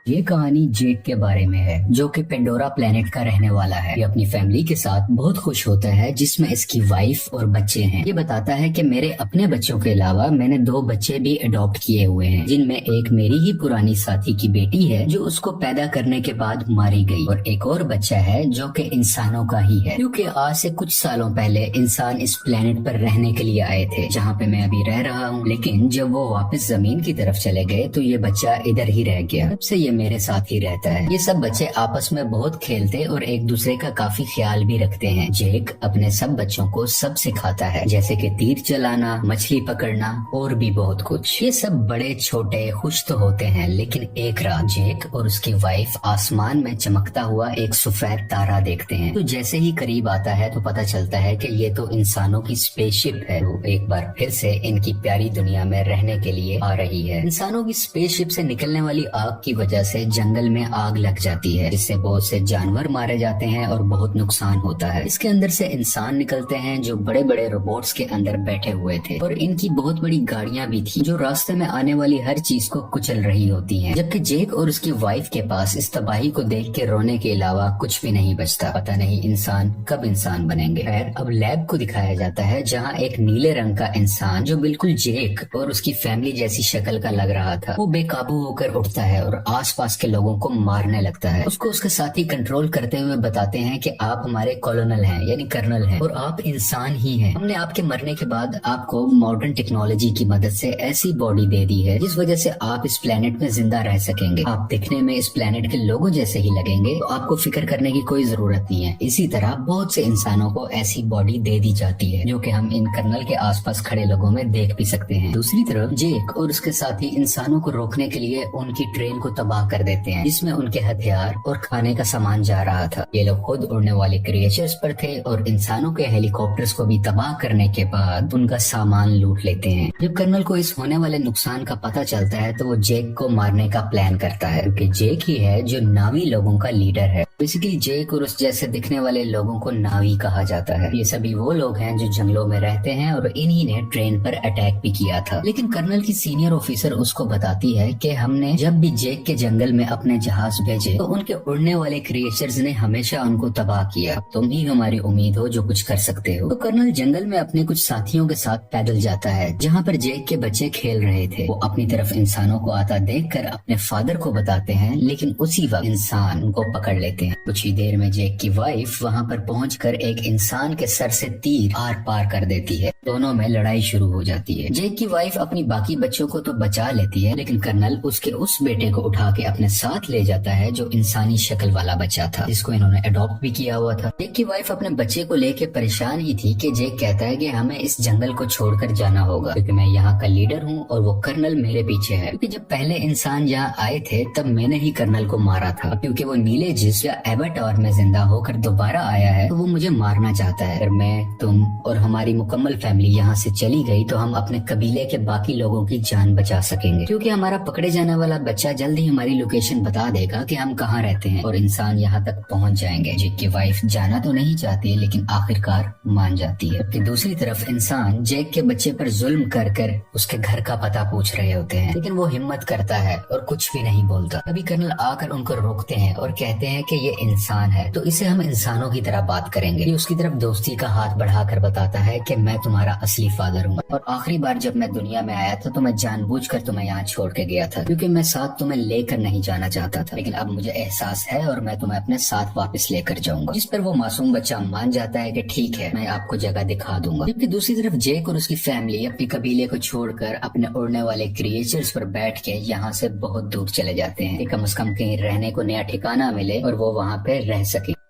ये कहानी जेक के बारे में है, जो कि पेंडोरा प्लेनेट का रहने वाला है। ये अपनी फैमिली के साथ बहुत खुश होता है, जिसमें इसकी वाइफ और बच्चे हैं। ये बताता है कि मेरे अपने बच्चों के अलावा मैंने 2 बच्चे भी अडॉप्ट किए हुए हैं, जिनमें एक मेरी ही पुरानी साथी की बेटी है जो उसको पैदा करने के बाद मारी गई, और एक और बच्चा है जो कि इंसानों का ही है, क्योंकि आज से कुछ सालों पहले इंसान इस प्लेनेट पर रहने के लिए आए थे, जहाँ पे मैं अभी रह रहा हूँ। लेकिन जब वो वापस जमीन की तरफ चले गए तो ये बच्चा इधर ही रह गया। तब से ये मेरे साथ ही रहता है। ये सब बच्चे आपस में बहुत खेलते और एक दूसरे का काफी ख्याल भी रखते हैं। जेक अपने सब बच्चों को सब सिखाता है, जैसे कि तीर चलाना, मछली पकड़ना और भी बहुत कुछ। ये सब बड़े छोटे खुश तो होते हैं, लेकिन एक रात जेक और उसकी वाइफ आसमान में चमकता हुआ एक सफेद तारा देखते हैं। तो जैसे ही करीब आता है तो पता चलता है कि ये तो इंसानों की स्पेसशिप है, वो एक बार फिर से इनकी प्यारी दुनिया में रहने के लिए आ रही है। इंसानों की स्पेसशिप से निकलने वाली आग की वजह से जंगल में आग लग जाती है, जिससे बहुत से जानवर मारे जाते हैं और बहुत नुकसान होता है। इसके अंदर से इंसान निकलते हैं जो बड़े बड़े रोबोट्स के अंदर बैठे हुए थे, और इनकी बहुत बड़ी गाड़ियां भी थी जो रास्ते में आने वाली हर चीज को कुचल रही होती हैं। जबकि जेक और उसकी वाइफ के पास इस तबाही को देख के रोने के अलावा कुछ भी नहीं बचता। पता नहीं इंसान कब इंसान बनेंगे। खैर, अब लैब को दिखाया जाता है, जहाँ एक नीले रंग का इंसान जो बिल्कुल जेक और उसकी फैमिली जैसी शक्ल का लग रहा था, वो बेकाबू होकर उठता है और आसपास के लोगों को मारने लगता है। उसको उसके साथी कंट्रोल करते हुए बताते हैं कि आप हमारे कॉलोनल हैं, यानी कर्नल हैं, और आप इंसान ही हैं। हमने आपके मरने के बाद आपको मॉडर्न टेक्नोलॉजी की मदद से ऐसी बॉडी दे दी है जिस वजह से आप इस प्लेनेट में जिंदा रह सकेंगे। आप दिखने में इस प्लेनेट के लोगों जैसे ही लगेंगे, तो आपको फिक्र करने की कोई जरूरत नहीं है। इसी तरह बहुत से इंसानों को ऐसी बॉडी दे दी जाती है, जो कि हम इन कर्नल के आसपास खड़े लोगों में देख भी सकते हैं। दूसरी तरफ जेक और उसके साथी इंसानों को रोकने के लिए उनकी ट्रेन को तबाह कर देते हैं, जिसमें उनके हथियार और खाने का सामान जा रहा था। ये लोग खुद उड़ने वाले क्रिएचर्स पर थे और इंसानों के हेलीकॉप्टर्स को भी तबाह करने के बाद उनका सामान लूट लेते हैं। जब कर्नल को इस होने वाले नुकसान का पता चलता है तो वो जेक को मारने का प्लान करता है, क्योंकि जेक ही है जो नावी लोगों का लीडर है। बेसिकली जेक और उस जैसे दिखने वाले लोगों को नावी कहा जाता है। ये सभी वो लोग हैं जो जंगलों में रहते हैं, और इन्हीं ने ट्रेन पर अटैक भी किया था। लेकिन कर्नल की सीनियर ऑफिसर उसको बताती है कि हमने जब भी जेक के जंगल में अपने जहाज भेजे तो उनके उड़ने वाले क्रिएचर्स ने हमेशा उनको तबाह किया। तुम ही हमारी उम्मीद हो जो कुछ कर सकते हो। तो कर्नल जंगल में अपने कुछ साथियों के साथ पैदल जाता है, जहाँ पर जेक के बच्चे खेल रहे थे। वो अपनी तरफ इंसानों को आता देखकर अपने फादर को बताते हैं, लेकिन उसी वक्त इंसान उनको पकड़ लेते हैं। कुछ ही देर में जेक की वाइफ वहाँ पर पहुंचकर एक इंसान के सर से तीर आर पार कर देती है। दोनों में लड़ाई शुरू हो जाती है। जेक की वाइफ अपनी बाकी बच्चों को तो बचा लेती है, लेकिन कर्नल उसके उस बेटे को उठा के अपने साथ ले जाता है जो इंसानी शक्ल वाला बच्चा था, जिसको इन्होंने अडॉप्ट भी किया हुआ था। जेक की वाइफ अपने बच्चे को लेके परेशान ही थी कि जेक कहता है कि हमें इस जंगल को छोड़कर जाना होगा, क्योंकि मैं यहाँ का लीडर हूँ और वो कर्नल मेरे पीछे है। क्योंकि जब पहले इंसान यहाँ आए थे तब मैंने ही कर्नल को मारा था, क्योंकि वो नीले जिस्म या एवाटार में जिंदा होकर दोबारा आया है, तो वो मुझे मारना चाहता है। अगर मैं, तुम और हमारी मुकम्मल फैमिली यहाँ से चली गई तो हम अपने कबीले के बाकी लोगों की जान बचा सकेंगे, क्योंकि हमारा पकड़े जाने वाला बच्चा जल्द ही हमारी लोकेशन बता देगा कि हम कहाँ रहते हैं, और इंसान यहाँ तक पहुँच जाएंगे। जेक की वाइफ जाना तो नहीं चाहती, लेकिन आखिरकार मान जाती है। जबकि दूसरी तरफ इंसान जेक के बच्चे पर जुल्म कर कर उसके घर का पता पूछ रहे होते हैं, लेकिन वो हिम्मत करता है और कुछ भी नहीं बोलता। अभी कर्नल आकर उनको रोकते हैं और कहते हैं कि ये इंसान है, तो इसे हम इंसानों की तरह बात करेंगे। ये उसकी तरफ दोस्ती का हाथ बढ़ाकर बताता है कि मैं तुम्हारा असली फादर हूँ, और आखिरी बार जब मैं दुनिया में आया था तो मैं जानबूझकर तुम्हें यहाँ छोड़ के गया था, क्योंकि मैं साथ तुम्हें लेकर नहीं जाना चाहता था। लेकिन अब मुझे एहसास है और मैं तुम्हें अपने साथ वापस लेकर जाऊंगा। जिस पर वो मासूम बच्चा मान जाता है कि ठीक है, मैं आपको जगह दिखा दूंगा। जबकि दूसरी तरफ जेक और उसकी फैमिली अपने कबीले को छोड़कर अपने उड़ने वाले क्रिएचर्स पर बैठ के यहाँ से बहुत दूर चले जाते हैं, कम से कम कहीं रहने को नया ठिकाना मिले और वो वहाँ पे रह सके।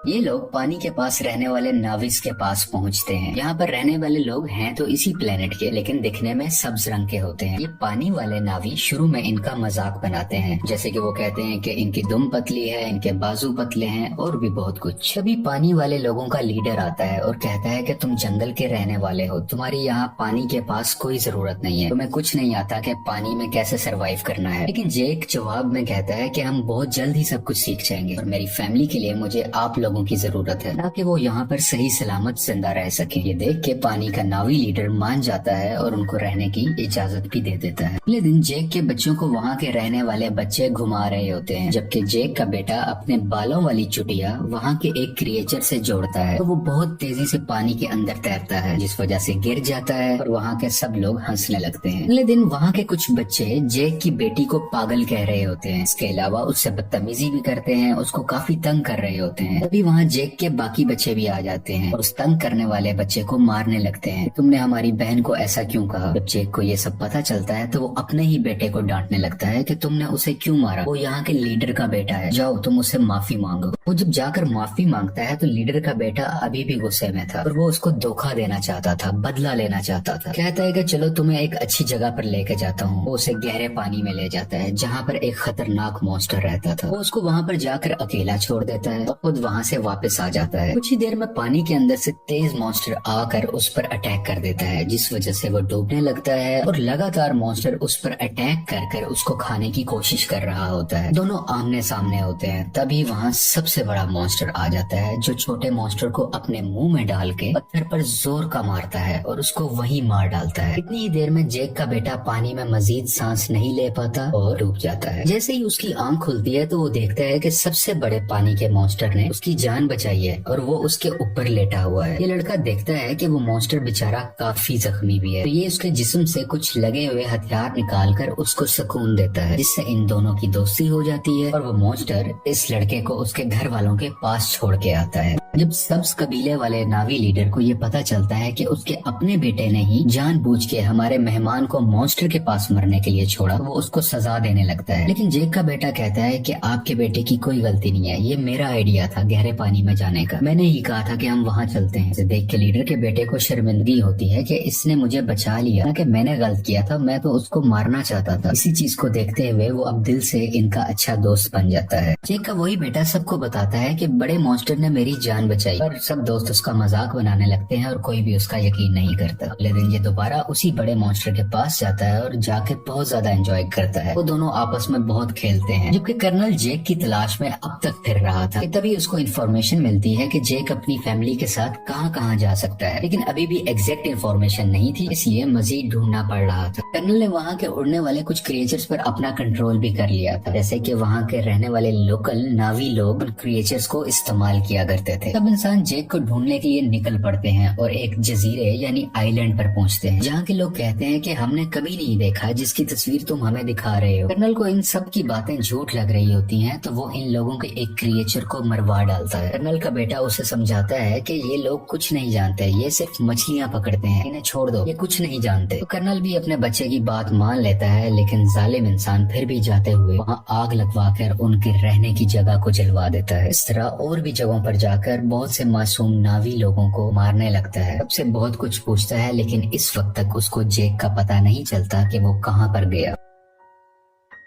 ये लोग पानी के पास रहने वाले नाविस के पास पहुंचते हैं। यहाँ पर रहने वाले लोग हैं तो इसी प्लेनेट के, लेकिन दिखने में सब्ज रंग के होते हैं। ये पानी वाले नावी शुरू में इनका मजाक बनाते हैं, जैसे कि वो कहते हैं कि इनकी दुम पतली है, इनके बाजू पतले हैं और भी बहुत कुछ। तभी पानी वाले लोगों का लीडर आता है और कहता है कि तुम जंगल के रहने वाले हो, तुम्हारी यहाँ पानी के पास कोई जरूरत नहीं है, तुम्हें कुछ नहीं आता कि पानी में कैसे सरवाइव करना है। लेकिन जेक जवाब में कहता है कि हम बहुत जल्द ही सब कुछ सीख जाएंगे और मेरी फैमिली के लिए मुझे आप लोगों की जरूरत है, ताकि वो यहाँ पर सही सलामत जिंदा रह सके। ये देख के पानी का नावी लीडर मान जाता है और उनको रहने की इजाजत भी दे देता है। अगले दिन जेक के बच्चों को वहाँ के रहने वाले बच्चे घुमा रहे होते हैं, जबकि जेक का बेटा अपने बालों वाली चुटिया वहाँ के एक क्रिएचर से जोड़ता है, तो वो बहुत तेजी से पानी के अंदर तैरता है, जिस वजह से गिर जाता है और वहाँ के सब लोग हंसने लगते हैं। अगले दिन वहाँ के कुछ बच्चे जेक की बेटी को पागल कह रहे होते हैं। इसके अलावा उससे बदतमीजी भी करते हैं, उसको काफी तंग कर रहे होते हैं। तभी वहाँ जेक के बाकी बच्चे भी आ जाते हैं और उस तंग करने वाले बच्चे को मारने लगते हैं। तुमने हमारी बहन को ऐसा क्यों कहा? जब जेक को ये सब पता चलता है तो वो अपने ही बेटे को डांटने लगता है कि तुमने उसे क्यों मारा, वो यहाँ के लीडर का बेटा है, जाओ तुम उससे माफी मांगो। वो जब जाकर माफी मांगता है तो लीडर का बेटा अभी भी गुस्से में था और वो उसको धोखा देना चाहता था, बदला लेना चाहता था। कहता है कि चलो तुम्हें एक अच्छी जगह पर लेके जाता हूँ। वो उसे गहरे पानी में ले जाता है जहाँ पर एक खतरनाक मॉन्स्टर रहता था। वो उसको वहाँ पर जाकर अकेला छोड़ देता है और खुद वहाँ से वापस आ जाता है। कुछ ही देर में पानी के अंदर से तेज मॉन्स्टर आकर उस पर अटैक कर देता है, जिस वजह से वो डूबने लगता है और लगातार मॉन्स्टर उस पर अटैक कर उसको खाने की कोशिश कर रहा होता है। दोनों आमने सामने होते हैं। तभी वहाँ सबसे बड़ा मॉन्स्टर आ जाता है, जो छोटे मॉन्स्टर को अपने मुंह में डाल के पत्थर पर जोर का मारता है और उसको वही मार डालता है। इतनी ही देर में जेक का बेटा पानी में मजीद सांस नहीं ले पाता और डूब जाता है। जैसे ही उसकी आंख खुलती है तो वो देखता है कि सबसे बड़े पानी के मॉन्स्टर ने उसकी जान बचाई है और वो उसके ऊपर लेटा हुआ है। ये लड़का देखता है कि वो मॉन्स्टर बेचारा काफी जख्मी भी है, तो ये उसके जिस्म से कुछ लगे हुए हथियार निकाल कर उसको सुकून देता है, जिससे इन दोनों की दोस्ती हो जाती है और वो मॉन्स्टर इस लड़के को उसके घर वालों के पास छोड़ के आता है। जब सब्ज कबीले वाले नावी लीडर को ये पता चलता है कि उसके अपने बेटे ने ही जानबूझ के हमारे मेहमान को मॉन्स्टर के पास मरने के लिए छोड़ा, वो उसको सजा देने लगता है। लेकिन जेक का बेटा कहता है कि आपके बेटे की कोई गलती नहीं है, ये मेरा आइडिया था गहरे पानी में जाने का, मैंने ही कहा था कि हम वहाँ चलते हैं। इसे देख के लीडर के बेटे को शर्मिंदगी होती है कि इसने मुझे बचा लिया, कि मैंने गलत किया था, मैं तो उसको मारना चाहता था। इसी चीज को देखते हुए वो अब दिल से इनका अच्छा दोस्त बन जाता है। जेक का वही बेटा सबको बताता है कि बड़े मॉन्स्टर ने मेरी जान बचाई, पर सब दोस्त उसका मजाक बनाने लगते हैं और कोई भी उसका यकीन नहीं करता। अगले दिन ये दोबारा उसी बड़े मॉन्स्टर के पास जाता है और जाके बहुत ज्यादा एंजॉय करता है। वो दोनों आपस में बहुत खेलते हैं, जबकि कर्नल जेक की तलाश में अब तक फिर रहा था। तभी उसको इन्फॉर्मेशन मिलती है कि जेक अपनी फैमिली के साथ कहाँ कहाँ जा सकता है, लेकिन अभी भी एग्जैक्ट इन्फॉर्मेशन नहीं थी, इसलिए मजीद ढूंढना पड़ रहा था। कर्नल ने वहाँ के उड़ने वाले कुछ क्रिएचर्स पर अपना कंट्रोल भी कर लिया था, जैसे कि वहाँ के रहने वाले लोकल नावी लोग उन क्रिएचर्स को इस्तेमाल किया करते थे। सब इंसान जेक को ढूंढने के लिए निकल पड़ते हैं और एक जजीरे यानी आइलैंड पर पहुंचते हैं, जहाँ के लोग कहते हैं कि हमने कभी नहीं देखा जिसकी तस्वीर तुम हमें दिखा रहे हो। कर्नल को इन सब की बातें झूठ लग रही होती हैं, तो वो इन लोगों के एक क्रिएचर को मरवा डालता है। कर्नल का बेटा उसे समझाता है कि ये लोग कुछ नहीं जानते, ये सिर्फ मछलियाँ पकड़ते हैं, इन्हें छोड़ दो, ये कुछ नहीं जानते। तो कर्नल भी अपने बच्चे की बात मान लेता है, लेकिन जालिम इंसान फिर भी जाते हुए वहाँ आग लगवा कर उनके रहने की जगह को जलवा देता है। इस तरह और भी जगहों पर जाकर बहुत से मासूम नावी लोगों को मारने लगता है। सबसे बहुत कुछ पूछता है, लेकिन इस वक्त तक उसको जेक का पता नहीं चलता कि वो कहाँ पर गया।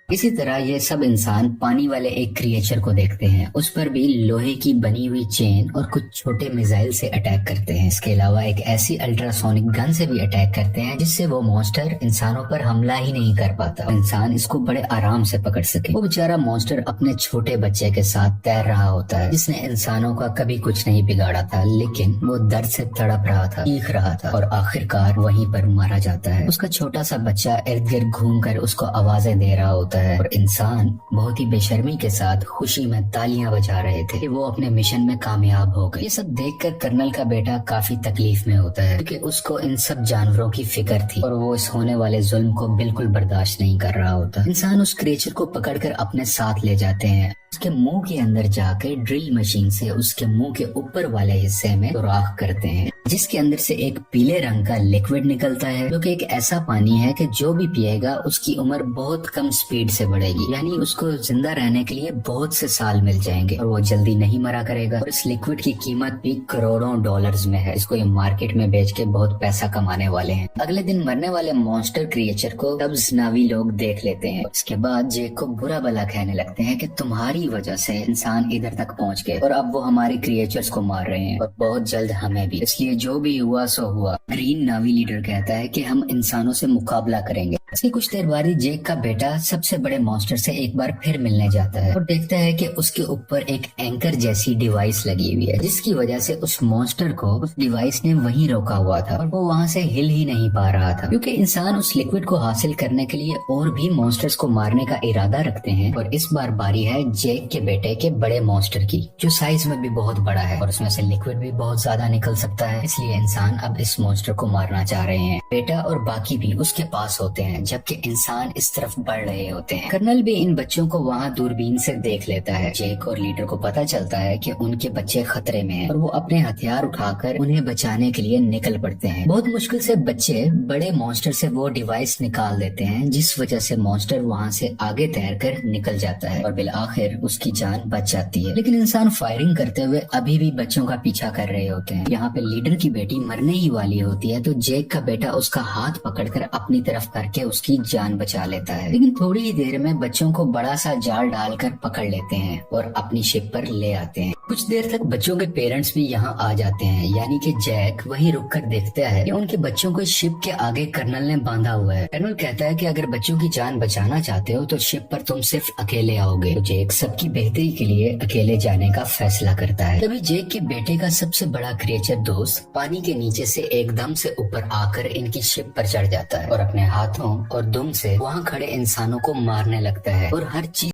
इसी तरह ये सब इंसान पानी वाले एक क्रिएचर को देखते हैं, उस पर भी लोहे की बनी हुई चेन और कुछ छोटे मिसाइल से अटैक करते हैं। इसके अलावा एक ऐसी अल्ट्रासोनिक गन से भी अटैक करते हैं जिससे वो मॉन्स्टर इंसानों पर हमला ही नहीं कर पाता, इंसान इसको बड़े आराम से पकड़ सके। वो बेचारा मॉन्स्टर अपने छोटे बच्चे के साथ तैर रहा होता है, जिसने इंसानों का कभी कुछ नहीं बिगाड़ा था, लेकिन वो दर्द से तड़प रहा था, चीख रहा था और आखिरकार वहीं पर मारा जाता है। उसका छोटा सा बच्चा इर्द गिर्द घूम कर उसको आवाजें दे रहा होता है और इंसान बहुत ही बेशर्मी के साथ खुशी में तालियां बजा रहे थे कि वो अपने मिशन में कामयाब हो गए। ये सब देखकर कर्नल का बेटा काफी तकलीफ में होता है, क्योंकि उसको इन सब जानवरों की फिक्र थी और वो इस होने वाले जुल्म को बिल्कुल बर्दाश्त नहीं कर रहा होता। इंसान उस क्रिएचर को पकड़कर अपने साथ ले जाते हैं, उसके मुंह के अंदर जाकर ड्रिल मशीन से उसके मुंह के ऊपर वाले हिस्से में सुराख करते हैं, जिसके अंदर से एक पीले रंग का लिक्विड निकलता है, जो कि एक ऐसा पानी है कि जो भी पिएगा उसकी उम्र बहुत कम स्पीड से बढ़ेगी, यानी उसको जिंदा रहने के लिए बहुत से साल मिल जाएंगे और वो जल्दी नहीं मरा करेगा। और इस लिक्विड की कीमत भी करोड़ों डॉलर्स में है, इसको ये मार्केट में बेच के बहुत पैसा कमाने वाले हैं। अगले दिन मरने वाले मॉन्स्टर क्रिएचर को सब्ज नावी लोग देख लेते हैं। इसके बाद जेक को बुरा भला कहने लगते हैं कि तुम्हारी हमारी वजह से इंसान इधर तक पहुंच गए और अब वो हमारे क्रिएचर्स को मार रहे हैं और बहुत जल्द हमें भी। इसलिए जो भी हुआ सो हुआ। ग्रीन नावी लीडर कहता है कि हम इंसानों से मुकाबला करेंगे। इसके कुछ देर बाद ही जेक का बेटा सबसे बड़े मॉन्स्टर से एक बार फिर मिलने जाता है और देखता है कि उसके ऊपर एक एंकर जैसी डिवाइस लगी हुई है, जिसकी वजह से उस मॉन्स्टर को उस डिवाइस ने वहीं रोका हुआ था और वो वहां से हिल ही नहीं पा रहा था, क्योंकि इंसान उस लिक्विड को हासिल करने के लिए और भी मॉन्स्टर्स को मारने का इरादा रखते हैं। और इस बार बारी है जेक के बेटे के बड़े मॉन्स्टर की, जो साइज में भी बहुत बड़ा है और उसमें से लिक्विड भी बहुत ज्यादा निकल सकता है। इसलिए इंसान अब इस मॉन्स्टर को मारना चाह रहे हैं। बेटा और बाकी भी उसके पास होते हैं, जबकि इंसान इस तरफ बढ़ रहे होते हैं। कर्नल भी इन बच्चों को वहाँ दूरबीन से देख लेता है। जेक और लीडर को पता चलता है कि उनके बच्चे खतरे में हैं और वो अपने हथियार उठाकर उन्हें बचाने के लिए निकल पड़ते हैं। बहुत मुश्किल से बच्चे बड़े मॉन्स्टर से वो डिवाइस निकाल देते हैं, जिस वजह से मॉन्स्टर वहाँ से आगे तैरकर निकल जाता है और बिल आखिर उसकी जान बच जाती है। लेकिन इंसान फायरिंग करते हुए अभी भी बच्चों का पीछा कर रहे होते हैं। यहाँ पे लीडर की बेटी मरने ही वाली होती है तो जेक का बेटा उसका हाथ पकड़कर अपनी तरफ करके उसकी जान बचा लेता है। लेकिन थोड़ी ही देर में बच्चों को बड़ा सा जाल डालकर पकड़ लेते हैं और अपनी शिप पर ले आते हैं। कुछ देर तक बच्चों के पेरेंट्स भी यहाँ आ जाते हैं, यानी कि जैक वहीं रुककर देखता है कि उनके बच्चों को शिप के आगे कर्नल ने बांधा हुआ है। कर्नल कहता है कि अगर बच्चों की जान बचाना चाहते हो तो शिप पर तुम सिर्फ अकेले आओगे। तो जेक सबकी बेहतरी के लिए अकेले जाने का फैसला करता है। तभी जेक के बेटे का सबसे बड़ा क्रिएचर दोस्त पानी के नीचे से एकदम से ऊपर आकर इनकी शिप पर चढ़ जाता है और अपने हाथों और दुम से वहाँ खड़े इंसानों को मारने लगता है और हर चीज